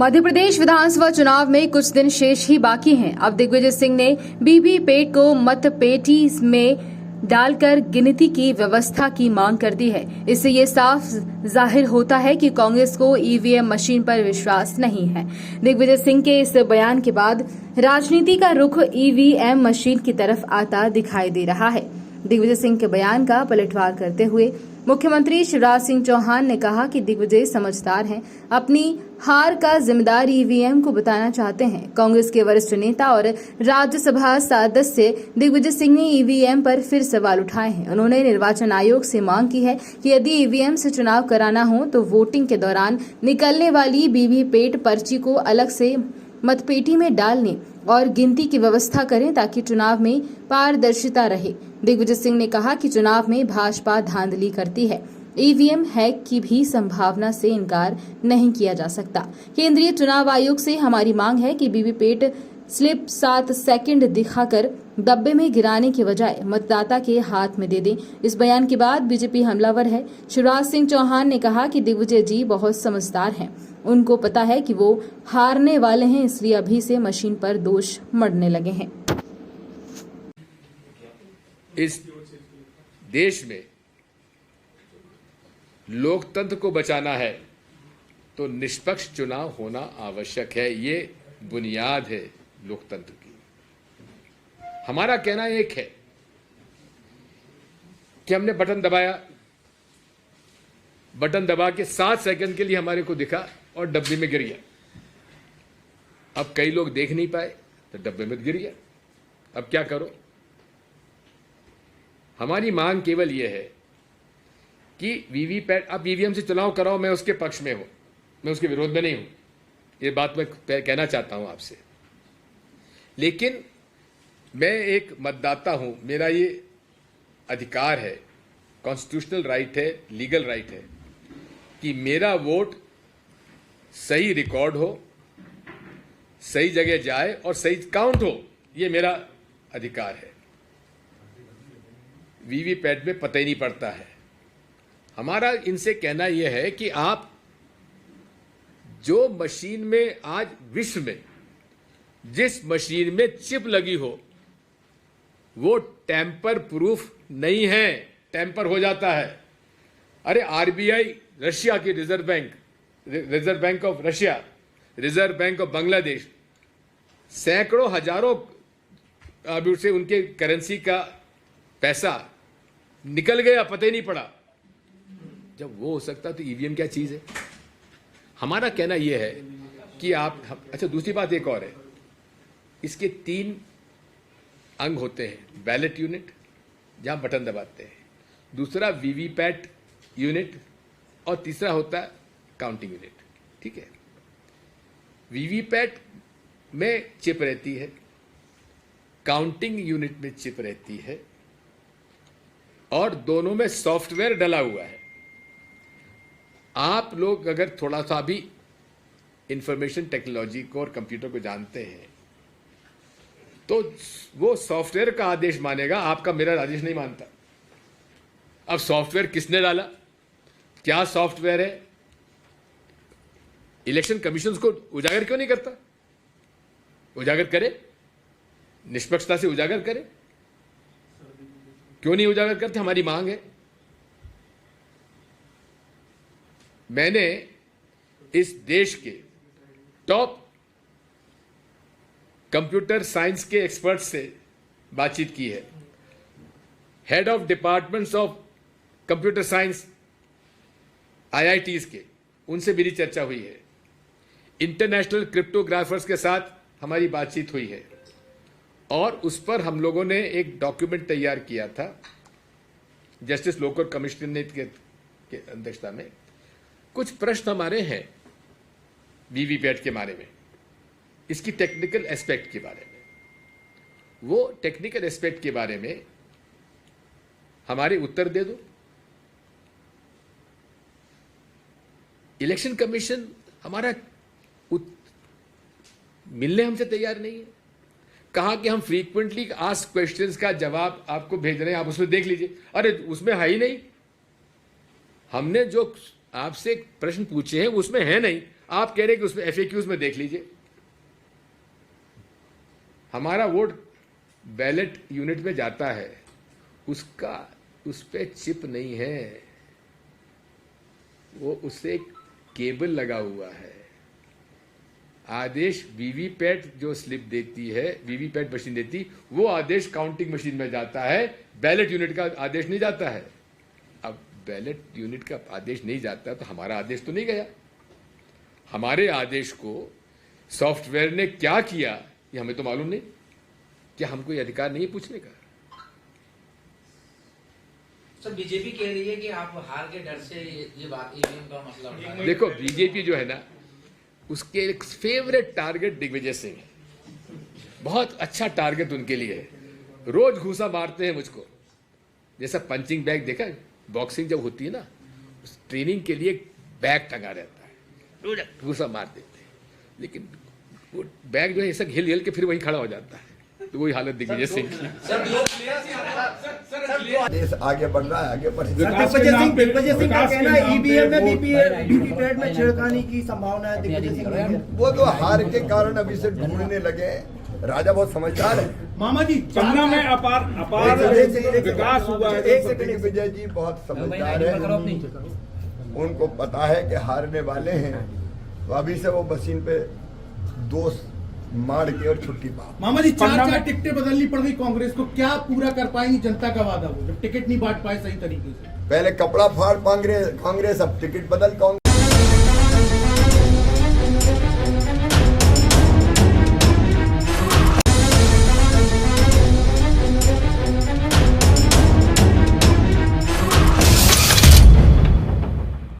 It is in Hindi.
मध्य प्रदेश विधानसभा चुनाव में कुछ दिन शेष ही बाकी हैं। अब दिग्विजय सिंह ने वीवीपैट को मतपेटी में डालकर गिनती की व्यवस्था की मांग कर दी है। इससे ये साफ जाहिर होता है कि कांग्रेस को ईवीएम मशीन पर विश्वास नहीं है। दिग्विजय सिंह के इस बयान के बाद राजनीति का रुख ईवीएम मशीन की तरफ आता दिखाई दे रहा है। दिग्विजय सिंह के बयान का पलटवार करते हुए मुख्यमंत्री शिवराज सिंह चौहान ने कहा कि दिग्विजय समझदार हैं, अपनी हार का जिम्मेदार ईवीएम को बताना चाहते हैं। कांग्रेस के वरिष्ठ नेता और राज्यसभा सदस्य दिग्विजय सिंह ने ईवीएम पर फिर सवाल उठाए हैं। उन्होंने निर्वाचन आयोग से मांग की है कि यदि ईवीएम से चुनाव कराना हो तो वोटिंग के दौरान निकलने वाली वीवीपैट पर्ची को अलग से मतपेटी में डालने और गिनती की व्यवस्था करें ताकि चुनाव में पारदर्शिता रहे। दिग्विजय सिंह ने कहा कि चुनाव में भाजपा धांधली करती है, ईवीएम हैक की भी संभावना से इनकार नहीं किया जा सकता। केंद्रीय चुनाव आयोग से हमारी मांग है कि वीवीपैट स्लिप 7 सेकंड दिखाकर डब्बे में गिराने के बजाय मतदाता के हाथ में दे दें। इस बयान के बाद बीजेपी हमलावर है। शिवराज सिंह चौहान ने कहा कि दिग्विजय जी बहुत समझदार हैं, उनको पता है कि वो हारने वाले हैं, इसलिए अभी से मशीन पर दोष मढ़ने लगे हैं। इस देश में लोकतंत्र को बचाना है तो निष्पक्ष चुनाव होना आवश्यक है। ये बुनियाद है लोकतंत्र की। हमारा कहना एक है कि हमने बटन दबाया, बटन दबा के 7 सेकंड के लिए हमारे को दिखा और डब्बे में गिर गया। अब कई लोग देख नहीं पाए तो डब्बे में गिर गया। अब क्या करो? हमारी मांग केवल यह है कि वीवीपैट, अब ईवीएम से चुनाव कराओ, मैं उसके पक्ष में हूं, मैं उसके विरोध में नहीं हूं। ये बात मैं कहना चाहता हूं आपसे। लेकिन मैं एक मतदाता हूं, मेरा ये अधिकार है, कॉन्स्टिट्यूशनल राइट है, लीगल राइट है कि मेरा वोट सही रिकॉर्ड हो, सही जगह जाए और सही काउंट हो। ये मेरा अधिकार है। वीवीपैट में पता ही नहीं पड़ता है। हमारा इनसे कहना यह है कि आप जो मशीन में आज विश्व में जिस मशीन में चिप लगी हो वो टेम्पर प्रूफ नहीं है, टेम्पर हो जाता है। अरे आरबीआई, रशिया की reserve bank of Russia, reserve bank of Bangladesh, सैकड़ों हजारों से उनके करेंसी का पैसा निकल गया, पता ही नहीं पड़ा। जब वो हो सकता तो ईवीएम क्या चीज है? हमारा कहना यह है कि आप, अच्छा दूसरी बात एक और है, इसके 3 अंग होते हैं। बैलेट यूनिट जहां बटन दबाते हैं, दूसरा वीवीपैट यूनिट और तीसरा होता है काउंटिंग यूनिट। ठीक है, वीवीपैट में चिप रहती है, काउंटिंग यूनिट में चिप रहती है और दोनों में सॉफ्टवेयर डला हुआ है। आप लोग अगर थोड़ा सा भी इंफॉर्मेशन टेक्नोलॉजी को और कंप्यूटर को जानते हैं तो वो सॉफ्टवेयर का आदेश मानेगा, आपका मेरा आदेश नहीं मानता। अब सॉफ्टवेयर किसने डाला, क्या सॉफ्टवेयर है, इलेक्शन कमीशन को उजागर क्यों नहीं करता? उजागर करे, निष्पक्षता से उजागर करे। क्यों नहीं उजागर करते? हमारी मांग है। मैंने इस देश के टॉप कंप्यूटर साइंस के एक्सपर्ट से बातचीत की है। Head of departments of computer science IITs के, उनसे मेरी चर्चा हुई है। इंटरनेशनल क्रिप्टोग्राफर्स के साथ हमारी बातचीत हुई है और उस पर हम लोगों ने एक डॉक्यूमेंट तैयार किया था जस्टिस लोकर कमिश्नर के अध्यक्षता में। कुछ प्रश्न हमारे हैं वीवीपैट के बारे में, इसकी टेक्निकल एस्पेक्ट के बारे में। वो टेक्निकल एस्पेक्ट के बारे में हमारे उत्तर दे दो। इलेक्शन कमीशन हमारा मिलने हमसे तैयार नहीं है। कहा कि हम फ्रीक्वेंटली आस्क्ड क्वेश्चंस का जवाब आपको भेज रहे हैं, आप उसमें देख लीजिए। अरे उसमें है ही नहीं। हमने जो आपसे प्रश्न पूछे हैं उसमें है नहीं, आप कह रहे हैं कि उसमें FAQs में देख लीजिए, हमारा वोट बैलेट यूनिट में जाता है, उस पे चिप नहीं है, वो उससे एक केबल लगा हुआ है। आदेश वीवीपैट जो स्लिप देती है, वीवीपैट मशीन देती, वो आदेश काउंटिंग मशीन में जाता है, बैलेट यूनिट का आदेश नहीं जाता है। अब बैलेट यूनिट का आदेश नहीं जाता तो हमारा आदेश तो नहीं गया। हमारे आदेश को सॉफ्टवेयर ने क्या किया ये हमें तो मालूम नहीं। क्या हमको ये अधिकार नहीं है पूछने का? सर, बीजेपी कह रही है कि आप हार के डर से ये बात ईवीएम का मसला उठा रहे हैं। देखो, बीजेपी जो है ना, उसके एक फेवरेट टारगेट दिग्विजय सिंह है। बहुत अच्छा टारगेट उनके लिए है। रोज घूसा मारते हैं मुझको, जैसा पंचिंग बैग देखा, बॉक्सिंग जब होती है ना, उस ट्रेनिंग के लिए एक बैग टंगा रहता है, रोज घूसा मार देते हैं, लेकिन वो बैग जो है ऐसा हिल हिल के फिर वहीं खड़ा हो जाता है। तो वही हालत दिग्विजय सिंह की। देश आगे बढ़ रहा है, आगे बढ़ दिग्विजय सिंह का कहना है ईवीएम में वीवीपैट में छेड़खानी की संभावना है। दिग्विजय सिंह का वो तो हार के कारण अभी से ढूंढने लगे। राजा बहुत समझदार है। मामा जी, पन्ना में अपार विकास हुआ है। एक सेकंड, विजय जी बहुत समझदार है, उनको पता है कि हारने वाले हैं, तो अभी से वो मशीन पे दोस्त मार के और छुट्टी पा। मामा जी, चार टिकटें बदलनी पड़ गई कांग्रेस को, क्या पूरा कर पाएंगी जनता का वादा वो, जब टिकट नहीं बांट पाए सही तरीके से? पहले कपड़ा फाड़ कांग्रेस, अब टिकट बदल कांग्रेस।